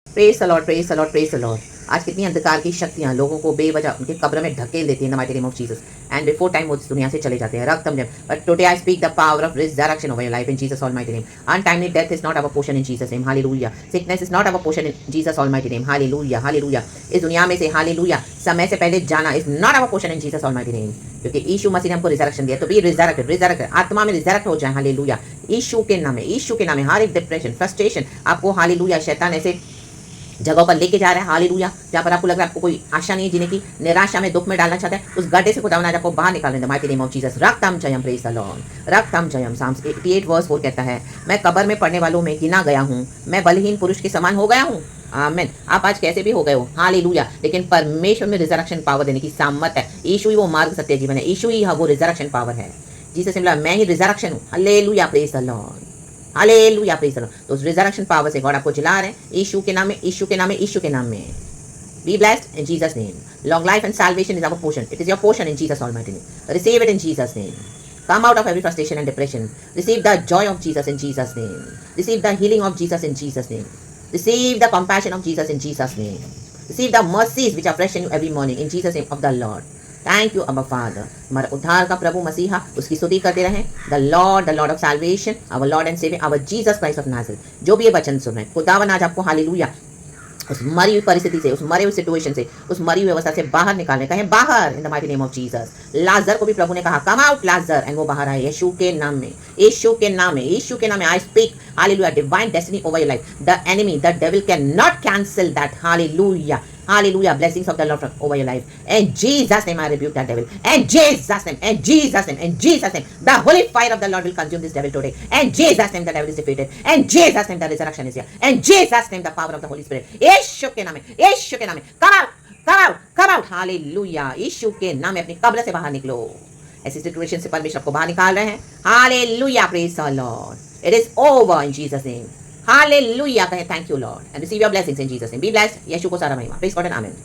Praise the Lord, praise the Lord, praise the Lord. आज कितनी अंधकार की शक्तियां लोगों को बेवजह उनके कब्र में ढकेल देती है in the mighty name of Jesus and before time वो इस दुनिया से चले जाते हैं रक्तम जब। But today I speak the power of resurrection over your life in Jesus almighty name. Untimely death is not our portion in Jesus name, hallelujah. Sickness is not our portion in Jesus almighty name, hallelujah, hallelujah. इस दुनिया में से hallelujah समय से पहले जाना is not our portion in Jesus almighty name, क्योंकि यीशु मसीह ने हमको रिजरेक्शन दिया। तो बी रिजरेक्टेड, रिजरेक्टेड, आत्मा में रिजरेक्ट हो जाए, हालेलुया। यीशु के नाम में, यीशु के नाम में हर एक डिप्रेशन, फ्रस्ट्रेशन आपको हालेलुया शैतान ऐसे जगहों पर लेके जा रहा है, हालेलुया, जहाँ पर आपको लग रहा है आपको कोई आशा नहीं है जीने की, निराशा में, दुख में डालना चाहता है, उस गड्ढे से खुदावन आज आपको बाहर निकालने the mighty name of Jesus. रक्तम जयम, प्रेज द लॉर्ड, रक्तम जयम। साम्स 88 वर्स 4 कहता है, मैं कब्र में पड़ने वालों में गिना गया हूँ, मैं बलहीन पुरुष के समान हो गया हूँ। आमीन। आप आज कैसे भी हो गए हो, हालेलुया, लेकिन परमेश्वर में रिजरेक्शन पावर देने की सामर्थ है। यीशु ही वो मार्ग, सत्य, जीवन है। यीशु ही वो रिजरेक्शन पावर है। जीसस ने बोला मैं ही रिजरेक्शन हूँ, hallelujah, praise the Lord, hallelujah, praise the Lord. तो उस रिजरेक्शन पावर से गॉड आपको जिला रहे हैं, यीशु के नाम में, यीशु के नाम में, यीशु के नाम में। Be blessed in Jesus' name. Long life and salvation is our portion. It is your portion in Jesus' almighty name. Receive it in Jesus' name. Come out of every frustration and depression. Receive the joy of Jesus in Jesus' name. Receive the healing of Jesus in Jesus' name. Receive the compassion of Jesus in Jesus' name. Receive the mercies which are fresh in you every morning in Jesus' name of the Lord. Thank you abba father. हमारा उद्धार का प्रभु मसीहा, उसकी स्तुति करते रहें। The Lord of salvation, our Lord and Saviour, our Jesus Christ of Nazareth. जो भी ये वचन सुन रहे हैं, खुदावन आज आपको हालेलुया उस मरी हुई परिस्थिति से, उस मरी हुई सिचुएशन से, उस मरी हुई अवस्था से बाहर निकालने, कहें बाहर in the mighty name of Jesus. लाजर को भी प्रभु ने कहा कम आउट लाजर, एंड वो बाहर आए यीशु के नाम में, यीशु के नाम में, यीशु के नाम में। I speak hallelujah divine destiny over your life. The enemy, the devil can not cancel that, hallelujah, hallelujah, blessings of the Lord over your life. In Jesus' name I rebuke that devil. In Jesus' name, in Jesus' name, in Jesus' name, the holy fire of the Lord will consume this devil today. In Jesus' name the devil is defeated. In Jesus' name the resurrection is here. In Jesus' name the power of the Holy Spirit. यीशु के नाम में, यीशु के नाम में, come out, come out, come out, hallelujah। यीशु के नाम में अपनी कब्र से बाहर निकलो। ऐसी सिचुएशन से परमेश्वर आपको बाहर निकाल रहे हैं, hallelujah, praise the Lord। It is over in Jesus' name. Hallelujah, कहें thank you Lord and receive your blessings in Jesus' name. Be blessed. यीशु को सारा महिमा। Praise God and amen.